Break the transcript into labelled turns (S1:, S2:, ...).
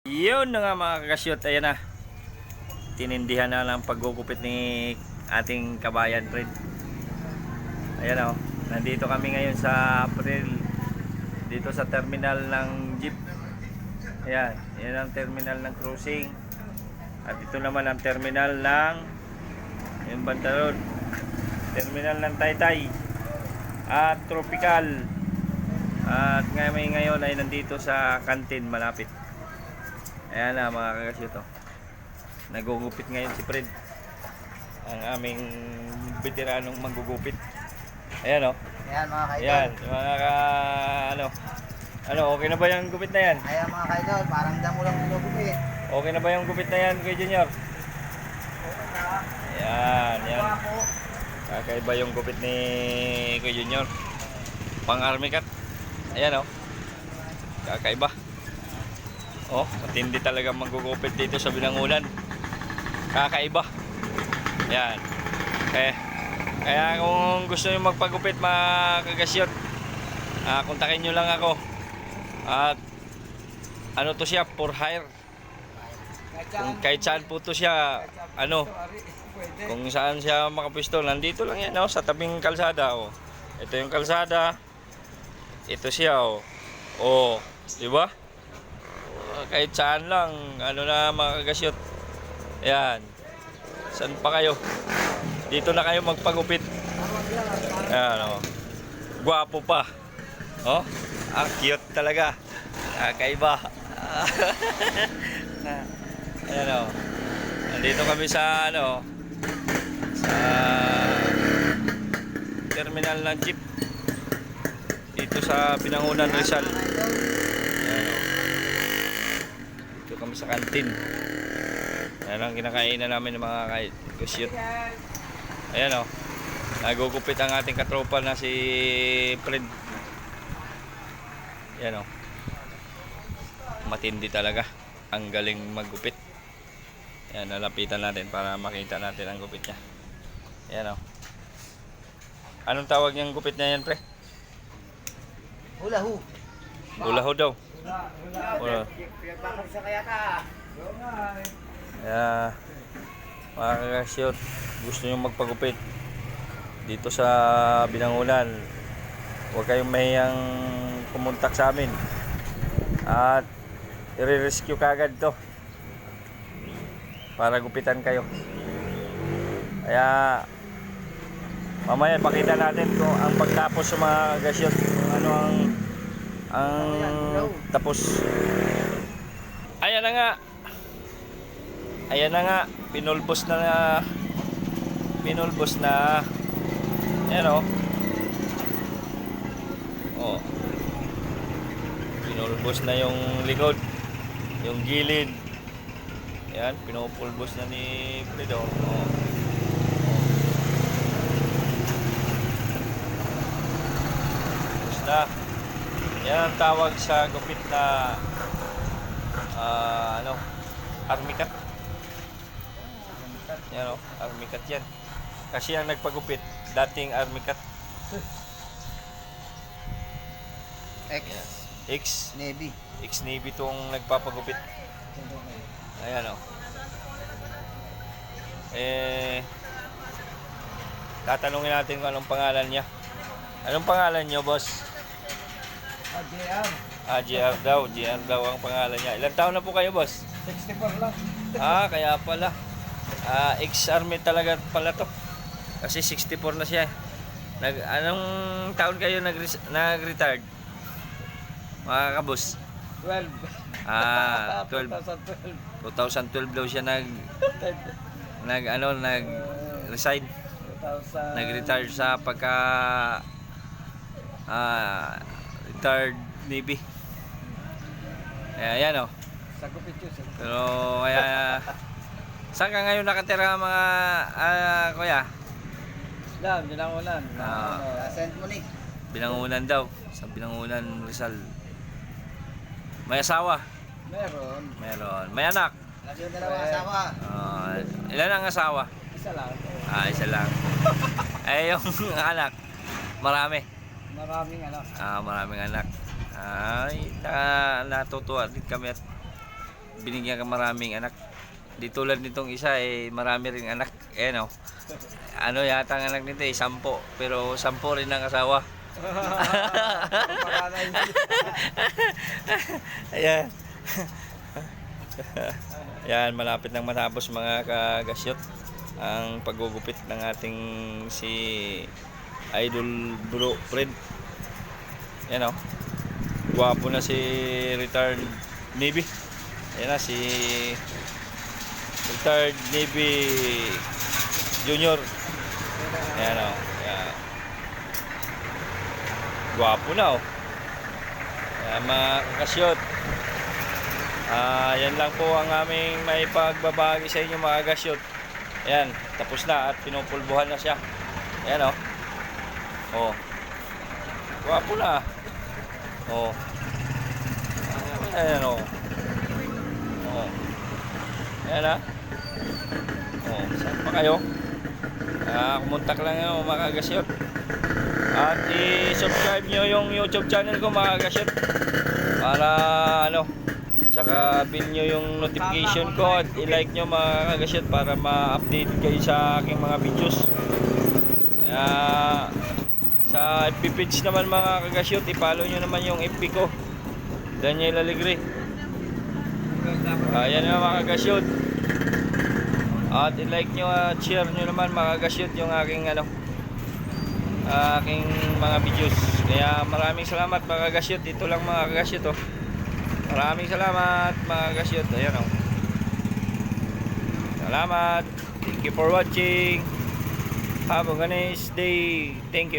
S1: Yun na nga mga kakasyot, ayan na. Tinindihan na lang paggugupit ni ating kabayan friend. Ayan o, nandito kami ngayon sa April. Dito sa terminal ng jeep. Ayan, yan ang terminal ng cruising. At ito naman ang terminal ng yung Bantaron. Terminal ng Taytay at Tropical. At ngayon ay nandito sa kantin malapit. Ayan na mga kakasyot, nagugupit ngayon si Fred, ang aming veteranong manggugupit. Ayan o.
S2: Ayan mga kaidol.
S1: Ayan mga okay na ba yung gupit na yan?
S2: Ayan mga kaidol, parang damo lang pinugupit.
S1: Okay na ba yung gupit na yan kay Junior? Ayan, yan. Kakaiba yung gupit ni kay Junior. Pang army cut. Ayan o. Kakaiba. Oh, matindi talaga manggugupit dito sa Binangunan. Kakaiba. Yan. Kaya kung gusto niyo magpagupit mga kagasyot, kontakin niyo lang ako. At ano to siya, for hire. Kung kahit saan po to siya, kung saan siya makapwesto, nandito lang yan, sa tabing kalsada. Ito yung kalsada. Ito siya, di ba? Kahit saan lang, na mga kagasyot. Ayan. Saan pa kayo? Dito na kayo magpagupit. Ayan, gwapo pa. Ang cute talaga. Kakaiba. Ayan nandito kami sa sa terminal ng jeep. Dito sa Binangunan, Rizal. Kami sa kantin. Ayan ang kinakainan namin ng mga kagasyot. Ayan nagugupit ang ating katropa na si Fred. Ayan matindi talaga, ang galing maggupit. Ayan, nalapitan natin para makita natin ang gupit niya. Ayan anong tawag niyang gupit niya yan, pre?
S2: Hula ho.
S1: Hula ho daw.
S2: Hula. Pinagpapagsa kaya ka.
S1: Kaya mga kagasyot, gusto nyo magpagupit dito sa Binangunan, huwag kayong mahiyang pumuntak sa amin at i-rescue kagad to para gupitan kayo. Kaya mamaya pakita natin kung ang pagtapos sa mga kagasyot, kung ano ang tapos. Ayan na nga, pinulbos na ayan pinulbos na yung likod, yung gilid. Ayan, pinupulbos na ni Fredo. Pulbos na. Yan ang tawag sa gupit na army cut. Yan army cut yan. Kasi ang nagpagupit, dating army cut.
S2: Navy.
S1: Ex-Navy tong nagpapagupit. Ayan tatanungin natin kung anong pangalan niya. Anong pangalan niyo, boss? JR daw. JR daw ang pangalan niya. Ilang taon na po kayo, boss?
S2: 64 lang.
S1: Kaya pala. Ex-army talaga pala to. Kasi 64 na siya. Anong taon kayo nag-retired? Mga kabos?
S2: 12.
S1: 12. 2012 daw siya nag-resign. Nag-retire sa pagka retired Navy. Ayan
S2: Sa gupit yun.
S1: Pero kaya saan ka ngayon nakatira mga kuya?
S2: Binangunan. Saint Monique.
S1: Binangunan daw. Sa Binangunan, Rizal. May asawa?
S2: Meron.
S1: May anak?
S2: Yung dalawang asawa.
S1: Ilan ang asawa?
S2: Isa lang.
S1: Isa lang. Yung anak? Marami?
S2: Maraming anak.
S1: Maraming anak. Ay, natutuwa din kami at binigyan ka maraming anak. Di tulad nitong isa marami ring anak. Ayan o. Ano yata ang anak nito 10, pero 10 rin ang asawa. Ayan. Ayan, malapit nang matapos mga kagasyot ang paggugupit ng ating si Idol Bro Fred. Ayan o. Gwapo na si retired Navy. Ayan na si retired Navy Junior. Ayan o. Ayan. Gwapo na o. Ayan mga kakasyot. Yan lang po ang aming may pagbabahagi sa inyo mga kakasyot. Ayan, tapos na at pinupulbuhan na siya. Ayan o. Oh. Gwapo na. Oh. Ayan o. Oh. Ayan ha. Oh, saan pa kayo? Kumontak lang yun mga kagasyot. At i-subscribe nyo yung YouTube channel ko mga kagasyot. Para ano, tsaka pin nyo yung notification ko at i-like nyo mga kagasyot para ma-update kayo sa aking mga videos. Kaya sa FB page naman mga kagasyot, i-follow nyo naman yung FB ko, Daniel Alegre. Ayan na mga kagasyot. At i-like nyo at share nyo naman mga kagasyot yung aking aking mga videos. Kaya maraming salamat mga kagasyot. Ito lang mga kagasyot oh. Maraming salamat mga kagasyot. Ayan oh. Salamat. Thank you for watching. Have a nice day. Thank you.